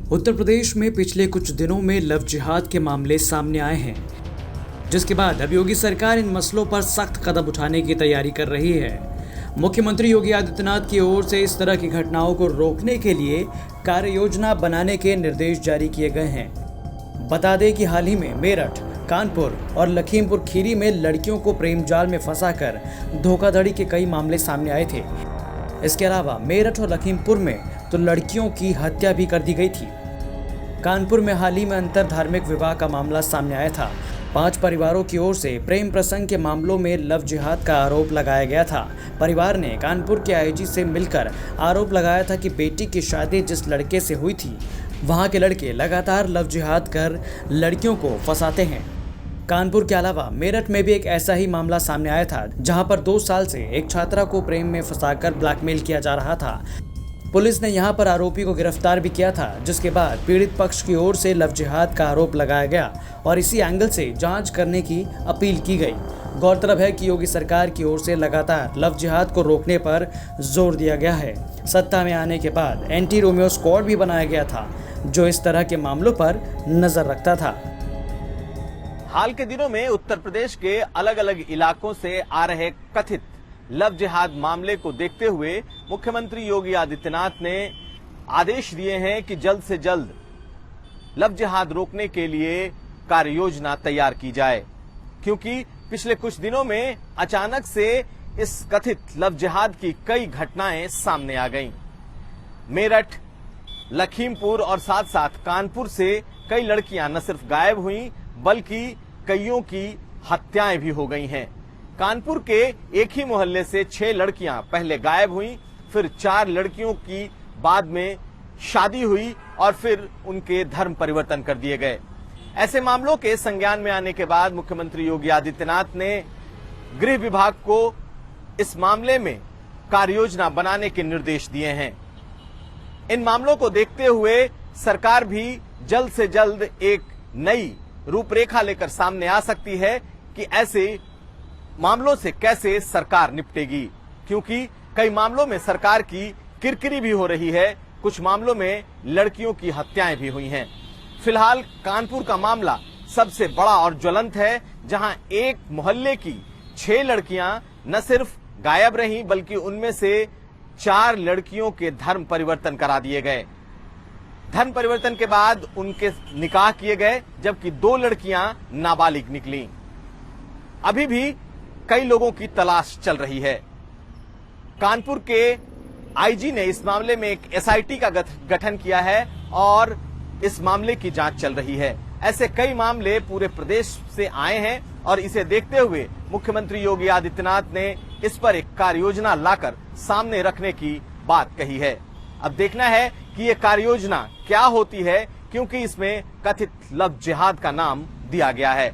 उत्तर प्रदेश में पिछले कुछ दिनों में लव जिहाद के मामले सामने आए हैं, जिसके बाद अब योगी सरकार इन मसलों पर सख्त कदम उठाने की तैयारी कर रही है। मुख्यमंत्री योगी आदित्यनाथ की ओर से इस तरह की घटनाओं को रोकने के लिए कार्य योजना बनाने के निर्देश जारी किए गए हैं। बता दें कि हाल ही में मेरठ, कानपुर और लखीमपुर खीरी में लड़कियों को प्रेम जाल में फंसाकर धोखाधड़ी के कई मामले सामने आए थे। इसके अलावा मेरठ और लखीमपुर में तो लड़कियों की हत्या भी कर दी गई थी। कानपुर में हाल ही में अंतर धार्मिक विवाह का मामला सामने आया था। 5 परिवारों की ओर से प्रेम प्रसंग के मामलों में लव जिहाद का आरोप लगाया गया था। परिवार ने कानपुर के आईजी से मिलकर आरोप लगाया था कि बेटी की शादी जिस लड़के से हुई थी, वहां के लड़के लगातार लव जिहाद कर लड़कियों को फंसाते हैं। कानपुर के अलावा मेरठ में भी एक ऐसा ही मामला सामने आया था, जहां पर 2 साल से एक छात्रा को प्रेम में फंसाकर ब्लैकमेल किया जा रहा था। पुलिस ने यहां पर आरोपी को गिरफ्तार भी किया था, जिसके बाद पीड़ित पक्ष की ओर से लव जिहाद का आरोप लगाया गया और इसी एंगल से जांच करने की अपील की गई। गौरतलब है कि योगी सरकार की ओर से लगातार लव जिहाद को रोकने पर जोर दिया गया है। सत्ता में आने के बाद एंटी रोमियो स्क्वाड भी बनाया गया था, जो इस तरह के मामलों पर नजर रखता था। हाल के दिनों में उत्तर प्रदेश के अलग अलग इलाकों से आ रहे कथित लव जिहाद मामले को देखते हुए मुख्यमंत्री योगी आदित्यनाथ ने आदेश दिए हैं कि जल्द से जल्द लव जिहाद रोकने के लिए कार्य योजना तैयार की जाए, क्योंकि पिछले कुछ दिनों में अचानक से इस कथित लव जिहाद की कई घटनाएं सामने आ गईं। मेरठ, लखीमपुर और साथ साथ कानपुर से कई लड़कियां न सिर्फ गायब हुईं, बल्कि कईयों की हत्याएं भी हो गई हैं। कानपुर के एक ही मोहल्ले से 6 लड़कियां पहले गायब हुईं, फिर 4 लड़कियों की बाद में शादी हुई और फिर उनके धर्म परिवर्तन कर दिए गए। ऐसे मामलों के संज्ञान में आने के बाद मुख्यमंत्री योगी आदित्यनाथ ने गृह विभाग को इस मामले में कार्य योजना बनाने के निर्देश दिए हैं। इन मामलों को देखते हुए सरकार भी जल्द से जल्द एक नई रूपरेखा लेकर सामने आ सकती है कि ऐसे मामलों से कैसे सरकार निपटेगी, क्योंकि कई मामलों में सरकार की किरकिरी भी हो रही है, कुछ मामलों में लड़कियों की हत्याएं भी हुई हैं। फिलहाल कानपुर का मामला सबसे बड़ा और ज्वलंत है, जहां एक मोहल्ले की 6 लड़कियां न सिर्फ गायब रहीं, बल्कि उनमें से 4 लड़कियों के धर्म परिवर्तन करा दिए गए। धर्म परिवर्तन के बाद उनके निकाह किए गए, जबकि 2 लड़कियां नाबालिग निकली। अभी भी कई लोगों की तलाश चल रही है। कानपुर के आईजी ने इस मामले में एक एसआईटी का गठन किया है और इस मामले की जांच चल रही है। ऐसे कई मामले पूरे प्रदेश से आए हैं और इसे देखते हुए मुख्यमंत्री योगी आदित्यनाथ ने इस पर एक कार्य योजना लाकर सामने रखने की बात कही है। अब देखना है कि ये कार्य योजना क्या होती है, क्योंकि इसमें कथित लव जिहाद का नाम दिया गया है।